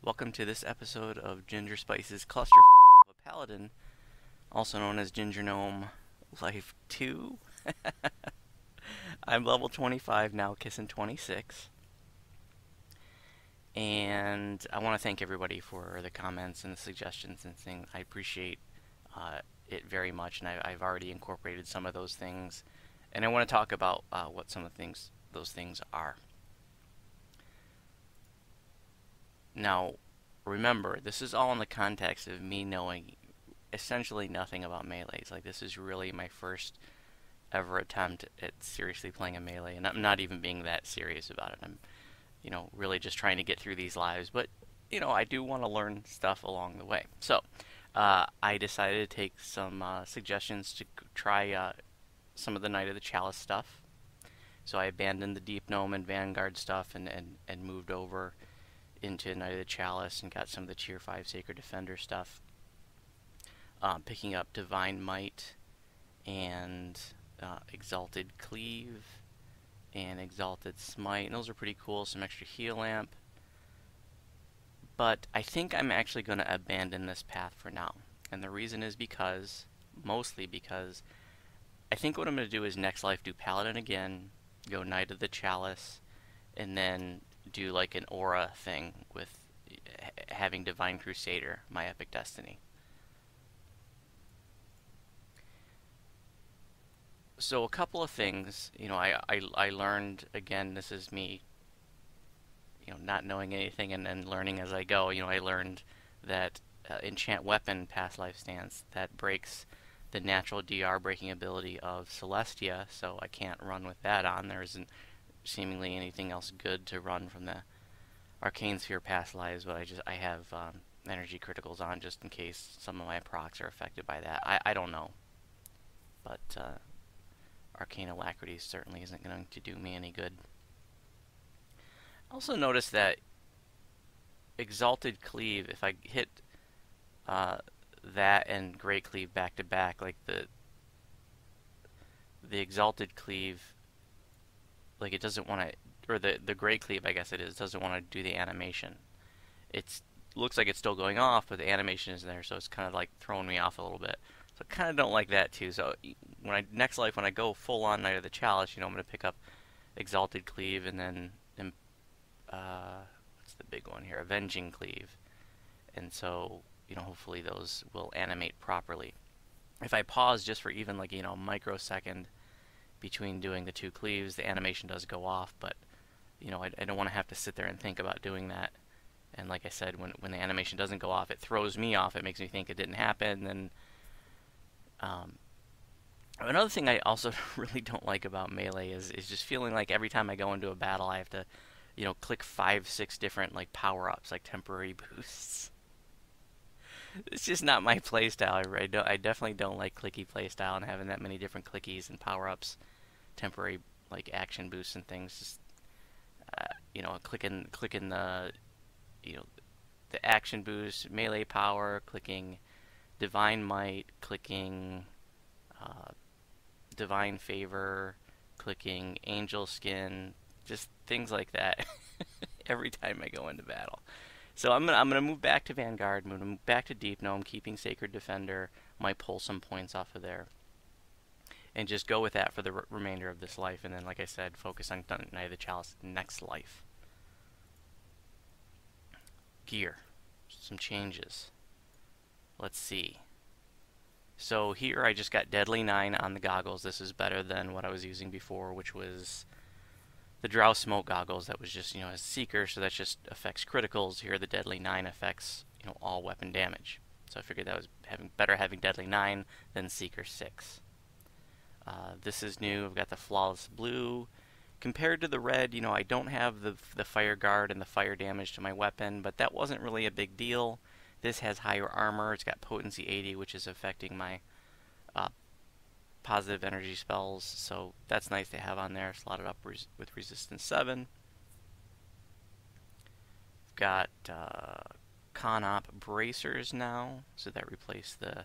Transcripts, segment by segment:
Welcome to this episode of Gingerspyce's Cluster of a Paladin, also known as Gingergnome Life 2. I'm level 25 now, kissing 26. And I want to thank everybody for the comments and the suggestions and things. I appreciate it very much, and I've already incorporated some of those things. And I want to talk about what some of those things are. Now, remember, this is all in the context of me knowing essentially nothing about melees. Like, this is really my first ever attempt at seriously playing a melee, and I'm not even being that serious about it. I'm, really just trying to get through these lives, but, I do want to learn stuff along the way. So, I decided to take some suggestions to try some of the Knight of the Chalice stuff. So I abandoned the Deep Gnome and Vanguard stuff and moved over into Knight of the Chalice and got some of the Tier 5 Sacred Defender stuff. Picking up Divine Might and Exalted Cleave and Exalted Smite. And those are pretty cool. Some extra heal lamp. But I think I'm actually going to abandon this path for now. And the reason is mostly because, I think what I'm going to do is next life do Paladin again, go Knight of the Chalice, and then do like an aura thing with having Divine Crusader, my epic destiny. So a couple of things, I learned, again, this is me, not knowing anything and learning as I go. I learned that enchant weapon past life stance that breaks the natural DR breaking ability of Celestia, so I can't run with that on. There isn't seemingly anything else good to run from the Arcane Sphere past lives, but I have energy criticals on just in case some of my procs are affected by that. I don't know, but Arcane Alacrity certainly isn't going to do me any good. I also noticed that Exalted Cleave, if I hit that and Great Cleave back to back, like the Exalted Cleave, like it doesn't want to, or the Great Cleave, I guess it is, doesn't want to do the animation. It looks like it's still going off, but the animation isn't there, so it's kind of like throwing me off a little bit. So I kind of don't like that too. So next life, when I go full on Knight of the Chalice, I'm going to pick up Exalted Cleave and then what's the big one here? Avenging Cleave. And so, hopefully those will animate properly. If I pause just for even like, a microsecond between doing the two cleaves, the animation does go off, but, I don't want to have to sit there and think about doing that. And like I said, when the animation doesn't go off, it throws me off. It makes me think it didn't happen. And another thing I also really don't like about melee is just feeling like every time I go into a battle, I have to, click 5-6 different like power-ups, like temporary boosts. It's just not my playstyle. I definitely don't like clicky playstyle and having that many different clickies and power-ups, temporary like action boosts and things. Just clicking the the action boost, melee power, clicking Divine Might, clicking Divine Favor, clicking Angel Skin, just things like that every time I go into battle. So I'm gonna move back to Vanguard. I'm gonna move back to Deep Gnome, keeping Sacred Defender. Might pull some points off of there, and just go with that for the remainder of this life. And then, like I said, focus on Knight of the Chalice next life. Gear, some changes. Let's see. So here I just got Deadly 9 on the goggles. This is better than what I was using before, which was the Drow Smoke goggles. That was just, as Seeker, so that just affects criticals. Here the Deadly 9 affects, all weapon damage. So I figured that was better having Deadly 9 than Seeker 6. This is new. I've got the Flawless Blue. Compared to the red, I don't have the Fire Guard and the fire damage to my weapon, but that wasn't really a big deal. This has higher armor. It's got potency 80, which is affecting my positive energy spells, so that's nice to have on there, slotted up with resistance 7. We've got Con-Op Bracers now, so that replaced the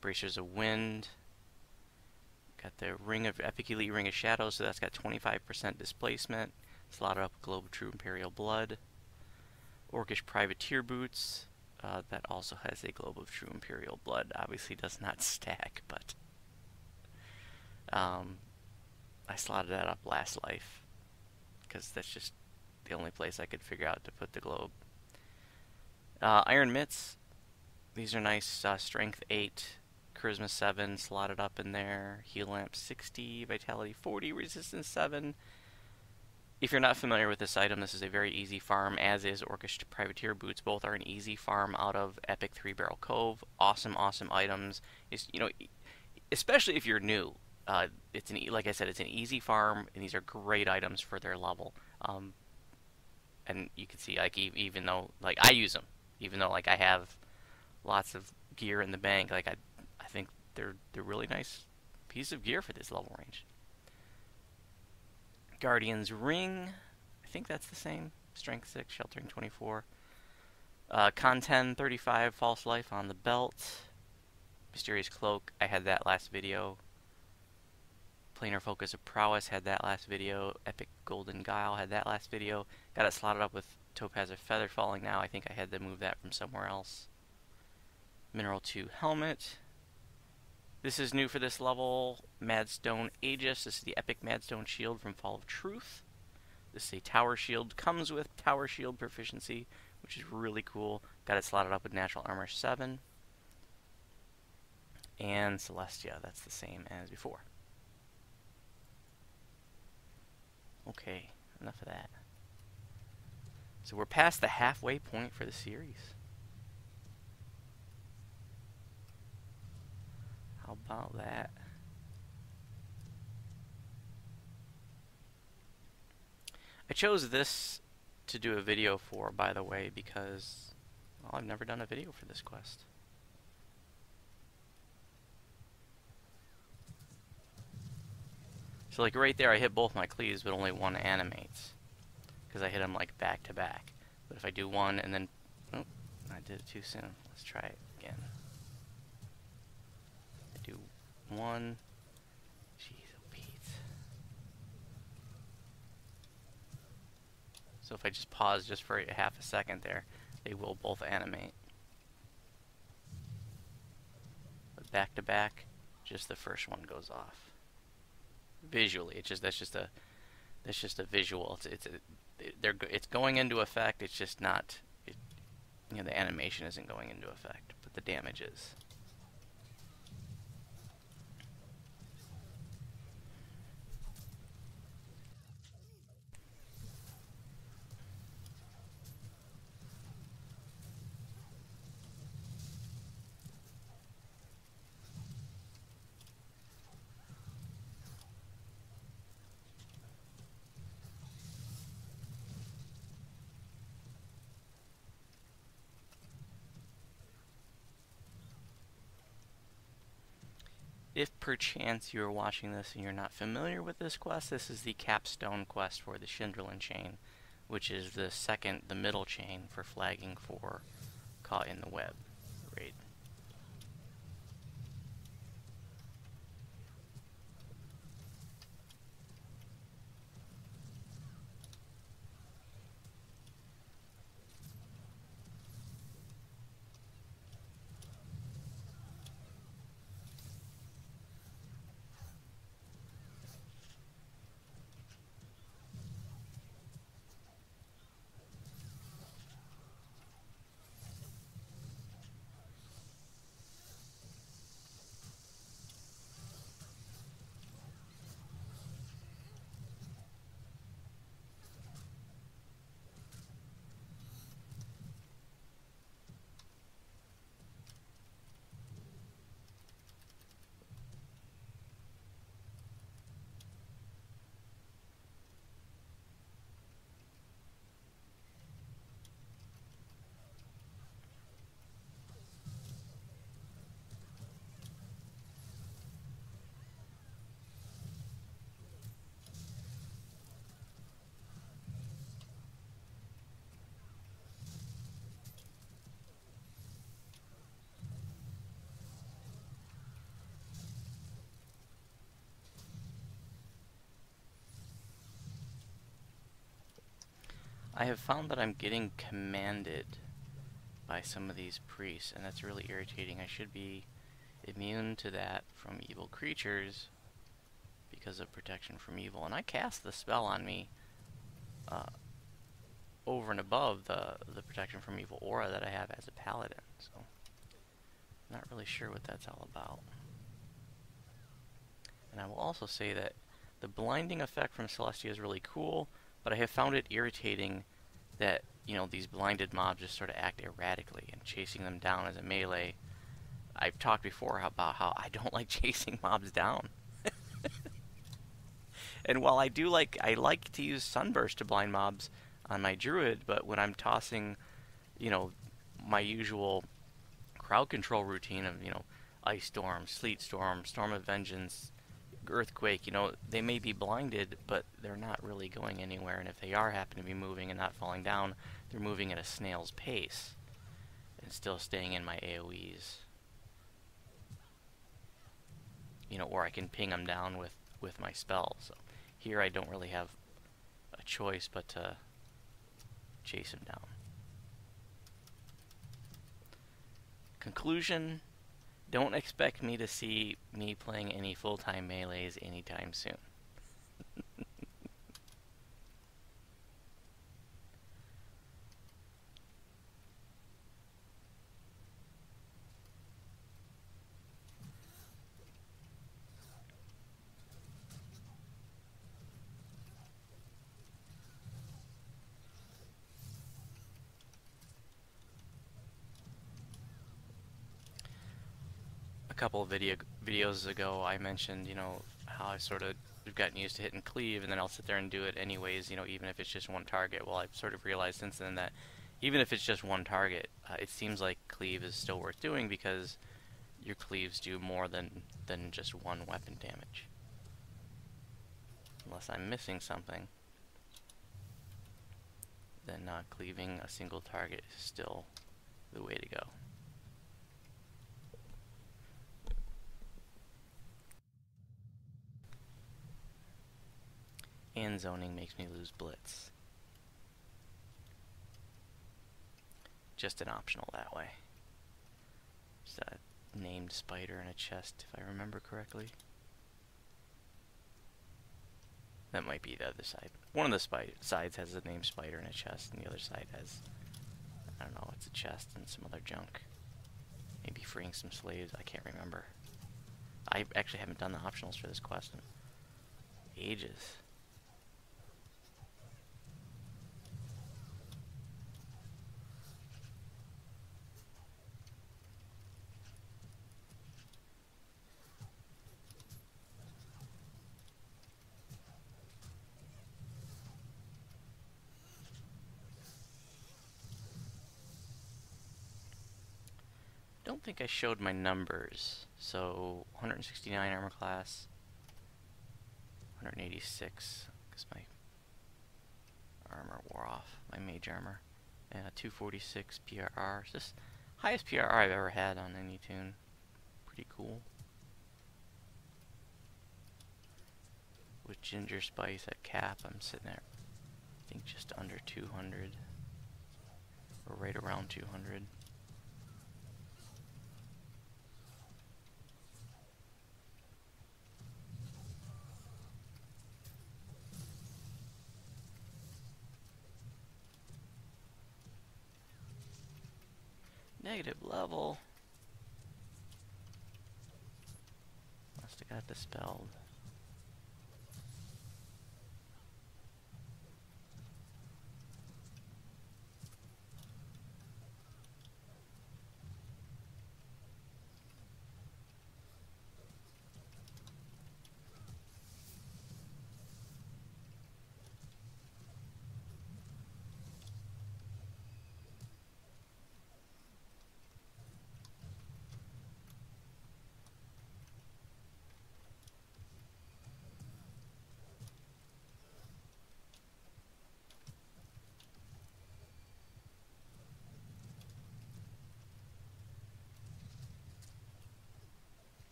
Bracers of Wind. Got the Epic Elite Ring of Shadows, so that's got 25% displacement, slotted up with Globe of True Imperial Blood. Orcish Privateer Boots. That also has a Globe of True Imperial Blood. Obviously does not stack, but um, I slotted that up last life because that's just the only place I could figure out to put the globe. Iron Mitts. These are nice. Strength 8, Charisma 7 slotted up in there. Heal Lamp 60, Vitality 40, Resistance 7. If you're not familiar with this item, this is a very easy farm, as is Orcish Privateer Boots. Both are an easy farm out of Epic 3-Barrel Cove. Awesome, awesome items. It's, especially if you're new. Like I said, it's an easy farm, and these are great items for their level. And you can see, like, even though, like, I use them, even though, like, I have lots of gear in the bank, like, I think they're really nice piece of gear for this level range. Guardian's Ring, I think that's the same. Strength 6, Sheltering 24. Con 10, 35, False Life on the belt. Mysterious Cloak, I had that last video. Planar Focus of Prowess, had that last video. Epic Golden Guile, had that last video. Got it slotted up with Topaz of Feather Falling now. I think I had to move that from somewhere else. Mineral 2 Helmet. This is new for this level. Madstone Aegis. This is the Epic Madstone Shield from Fall of Truth. This is a Tower Shield. Comes with Tower Shield proficiency, which is really cool. Got it slotted up with Natural Armor 7. And Celestia. That's the same as before. Okay, enough of that. So we're past the halfway point for the series. How about that? I chose this to do a video for, by the way, because, well, I've never done a video for this quest. So, like, right there, I hit both my cleaves, but only one animates. Because I hit them, like, back to back. But if I do one and then... Oh, I did it too soon. Let's try it again. I do one... Jeez, oh Pete. So if I just pause just for half a second there, they will both animate. But back to back, just the first one goes off. Visually, that's just a visual. It's going into effect. It's just not. The animation isn't going into effect, but the damage is. If perchance you are watching this and you're not familiar with this quest, this is the capstone quest for the Schindylryn chain, which is the middle chain for flagging for Caught in the Web raid. I have found that I'm getting commanded by some of these priests, and that's really irritating. I should be immune to that from evil creatures because of protection from evil. And I cast the spell on me uh, over and above the protection from evil aura that I have as a paladin. So, I'm not really sure what that's all about. And I will also say that the blinding effect from Celestia is really cool, but I have found it irritating that, you know, these blinded mobs just sort of act erratically, and chasing them down as a melee. I've talked before about how I don't like chasing mobs down. And while I like to use Sunburst to blind mobs on my druid, but when I'm tossing, you know, my usual crowd control routine of, you know, ice storm, sleet storm, storm of vengeance, earthquake, you know, they may be blinded, but they're not really going anywhere. And if they are happen to be moving and not falling down, they're moving at a snail's pace and still staying in my AoEs. You know, or I can ping them down with my spell. So here I don't really have a choice but to chase him down. Conclusion, don't expect me to see me playing any full-time melees anytime soon. A couple of videos ago, I mentioned, you know, how I sort of have gotten used to hitting cleave, and then I'll sit there and do it anyways, you know, even if it's just one target. Well, I've sort of realized since then that even if it's just one target, it seems like cleave is still worth doing because your cleaves do more than just one weapon damage. Unless I'm missing something, then cleaving a single target is still the way to go. And zoning makes me lose blitz. Just an optional that way. Just a named spider in a chest, if I remember correctly. That might be the other side. One of the sides has a named spider in a chest, and the other side has, I don't know, it's a chest and some other junk. Maybe freeing some slaves, I can't remember. I actually haven't done the optionals for this quest in ages. Don't think I showed my numbers. So 169 armor class, 186 because my armor wore off, my mage armor, and a 246 PRR. It's just highest PRR I've ever had on any tune. Pretty cool. With Gingerspyce at cap, I'm sitting at, I think, just under 200, or right around 200. Negative level. Must have got dispelled.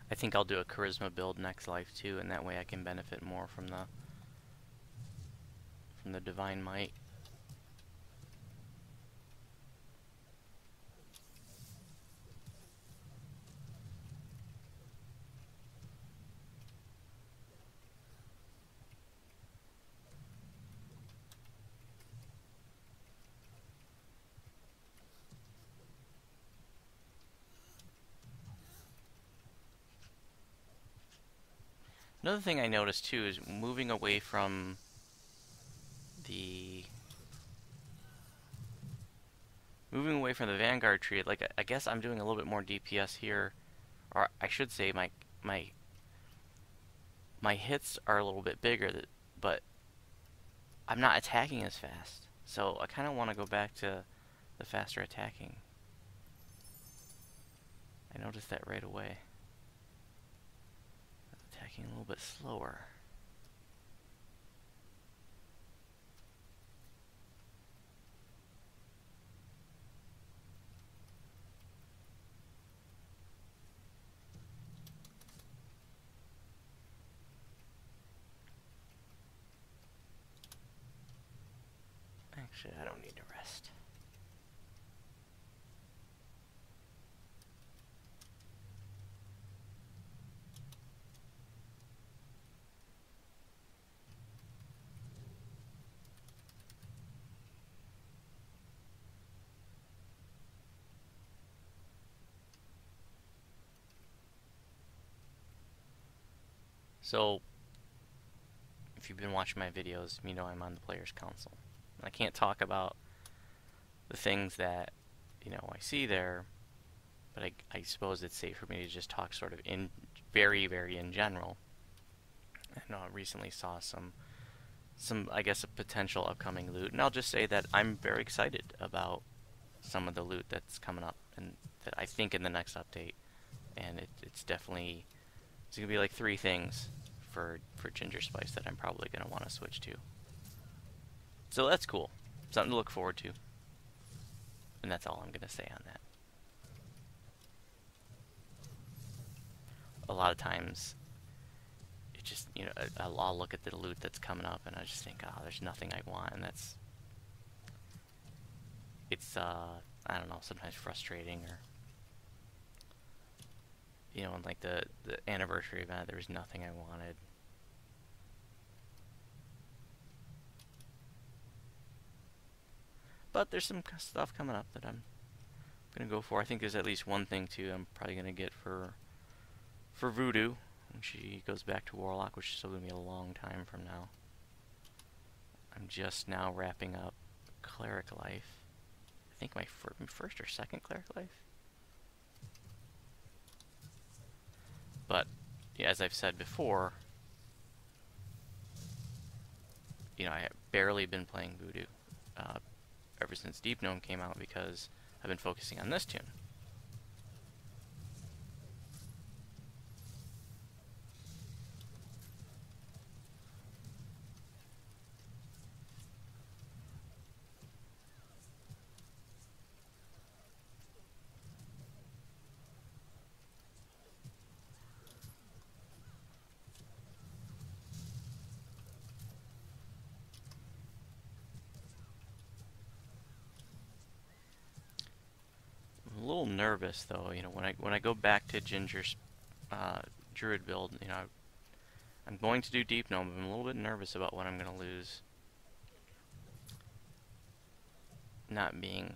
I think I'll do a charisma build next life too, and that way I can benefit more from from the Divine Might. Another thing I noticed too is the moving away from the Vanguard tree. Like I guess I'm doing a little bit more DPS here, or I should say my my hits are a little bit bigger, but I'm not attacking as fast. So I kind of want to go back to the faster attacking. I noticed that right away. Attacking a little bit slower. Actually, I don't need to rest. So, if you've been watching my videos, you know I'm on the Players Council. I can't talk about the things that, I see there, but I suppose it's safe for me to just talk sort of in very, very in general. I know I recently saw some I guess, a potential upcoming loot, and I'll just say that I'm very excited about some of the loot that's coming up, and that I think in the next update, and it's definitely, it's gonna be like 3 things for Gingerspyce that I'm probably gonna want to switch to. So that's cool, something to look forward to, and that's all I'm gonna say on that. A lot of times, it just, I'll look at the loot that's coming up, and I just think, oh, there's nothing I want, and it's I don't know, sometimes frustrating, or in like the anniversary event, there was nothing I wanted. But there's some stuff coming up that I'm gonna go for. I think there's at least one thing too I'm probably gonna get for Voodoo when she goes back to Warlock, which is still gonna be a long time from now. I'm just now wrapping up Cleric Life. I think my first or second Cleric Life. But yeah, as I've said before, I have barely been playing Voodoo ever since Deep Gnome came out, because I've been focusing on this tune. I'm a little nervous though, when I go back to Ginger's Druid build, I'm going to do Deep Gnome, but I'm a little bit nervous about what I'm going to lose. Not being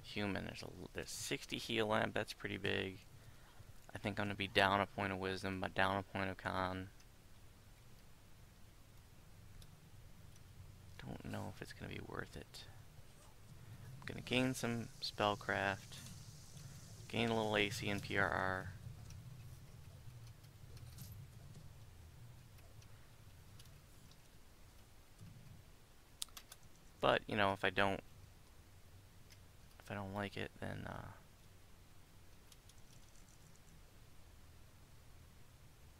human. There's 60 heal lamp, that's pretty big. I think I'm going to be down a point of wisdom, but down a point of con. Don't know if it's going to be worth it. I'm going to gain some spellcraft, gain a little AC and PRR. But, if I don't like it, then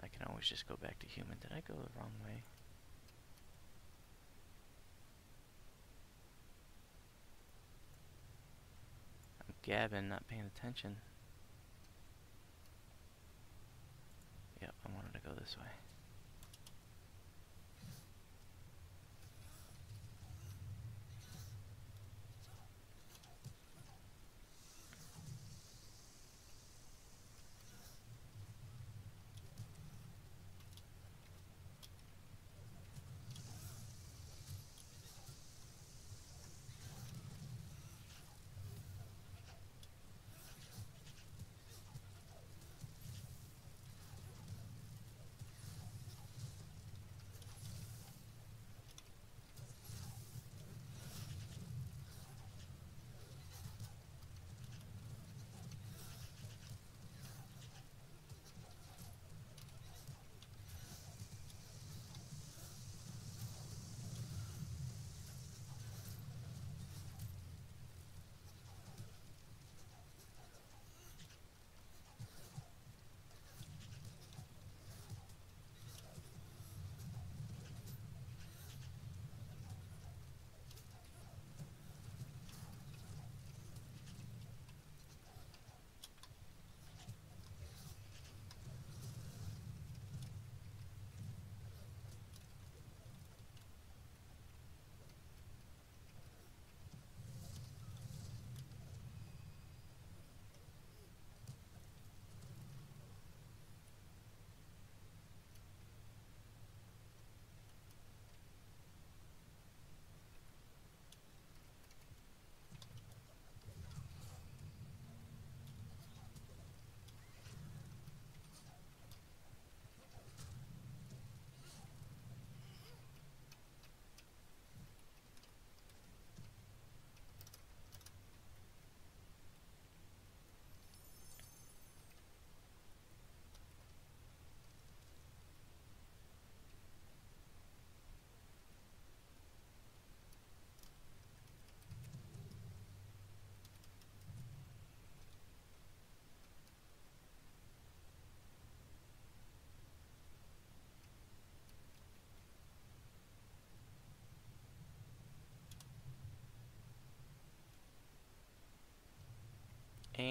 I can always just go back to human. Did I go the wrong way? I'm gabbing, not paying attention. Yep, I wanted to go this way.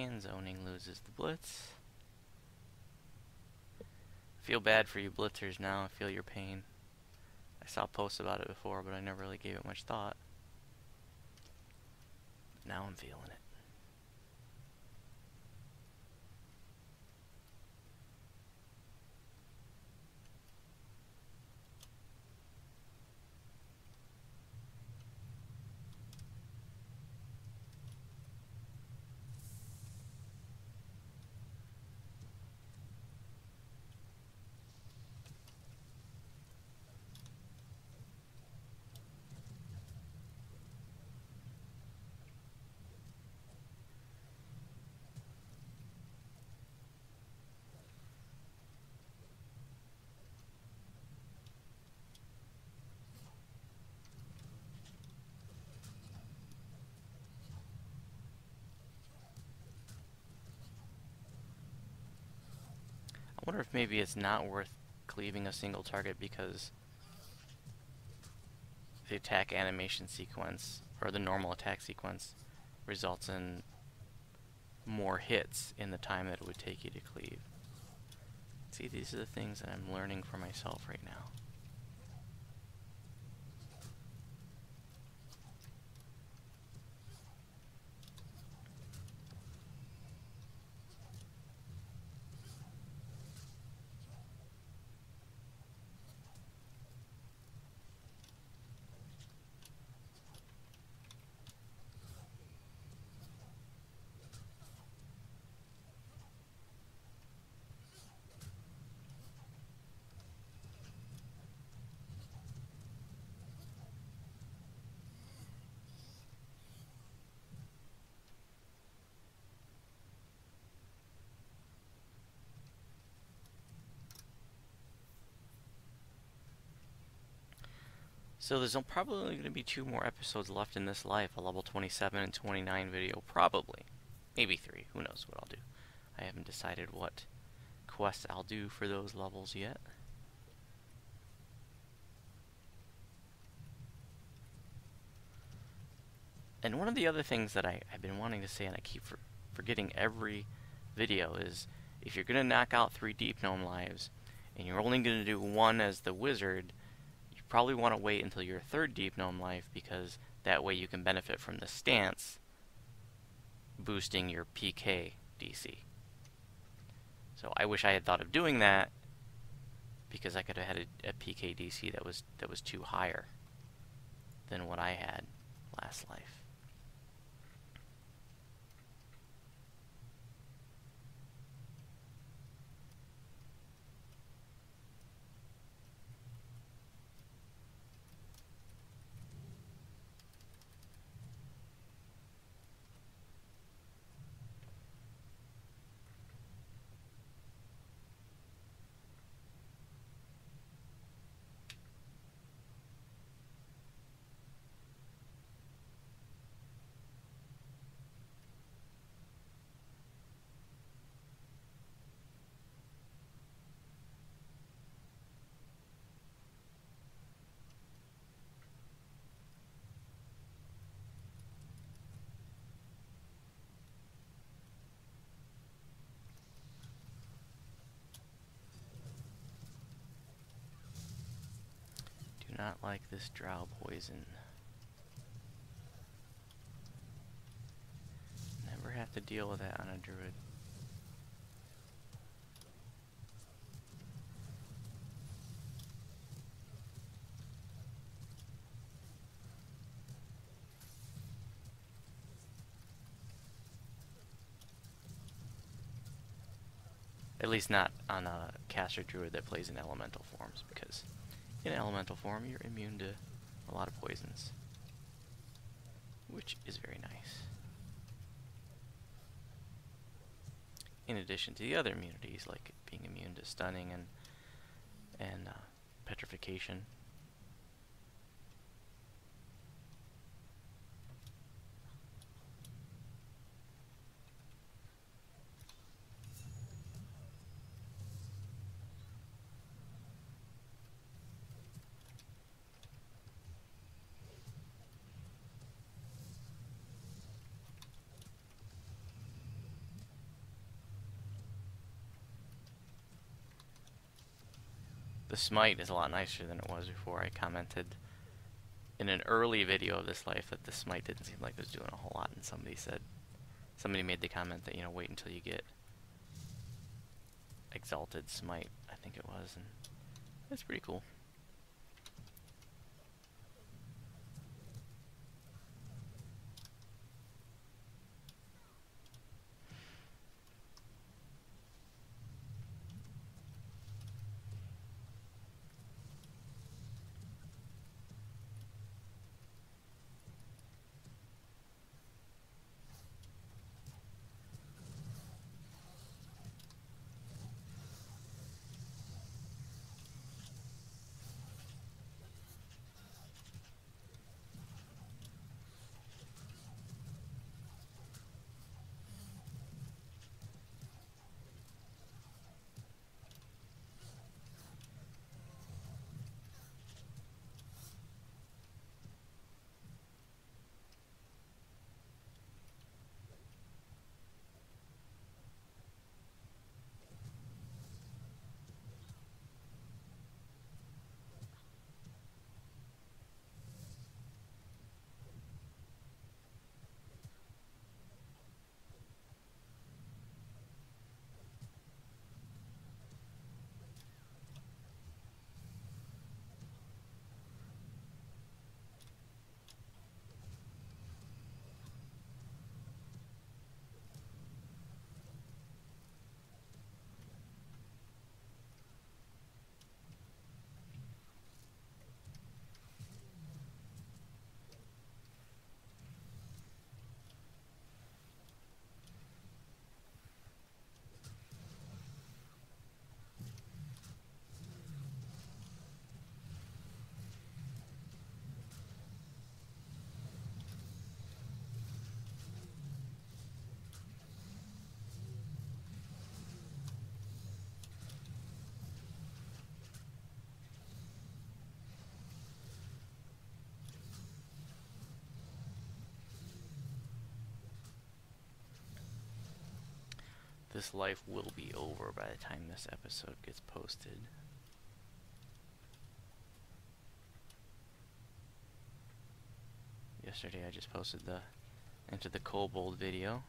and zoning loses the blitz. Feel bad for you blitzers now. I feel your pain. I saw posts about it before, but I never really gave it much thought. Now I'm feeling it. I wonder if maybe it's not worth cleaving a single target because the attack animation sequence, or the normal attack sequence, results in more hits in the time that it would take you to cleave. See, these are the things that I'm learning for myself right now. So there's probably going to be 2 more episodes left in this life, a level 27 and 29 video, probably. Maybe 3, who knows what I'll do. I haven't decided what quests I'll do for those levels yet. And one of the other things that I've been wanting to say, and I keep forgetting every video, is if you're going to knock out 3 Deep Gnome lives, and you're only going to do 1 as the wizard, you probably want to wait until your 3rd Deep Gnome life, because that way you can benefit from the stance, boosting your PK DC. So I wish I had thought of doing that, because I could have had a PK DC that was 2 higher than what I had last life. Not like this drow poison. Never have to deal with that on a druid. At least not on a caster druid that plays in elemental forms, because in elemental form you're immune to a lot of poisons, which is very nice. In addition to the other immunities, like being immune to stunning and petrification. The smite is a lot nicer than it was before. I commented in an early video of this life that the smite didn't seem like it was doing a whole lot, and somebody made the comment that, you know, wait until you get exalted smite, I think it was, and it's pretty cool. This life will be over by the time this episode gets posted. Yesterday I just posted the Enter the Kobold video.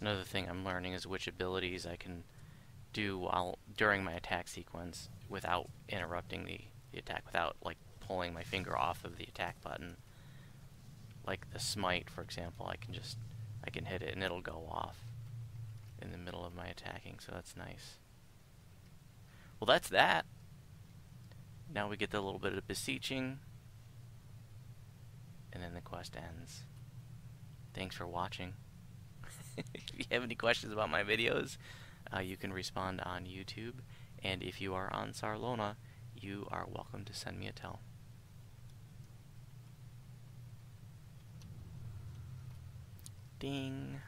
Another thing I'm learning is which abilities I can do during my attack sequence without interrupting the attack, without like pulling my finger off of the attack button. Like the smite, for example, I can hit it and it'll go off in the middle of my attacking, so that's nice. Well, that's that. Now we get the little bit of beseeching, and then the quest ends. Thanks for watching. If you have any questions about my videos, you can respond on YouTube, and if you are on Sarlona, you are welcome to send me a tell. Ding.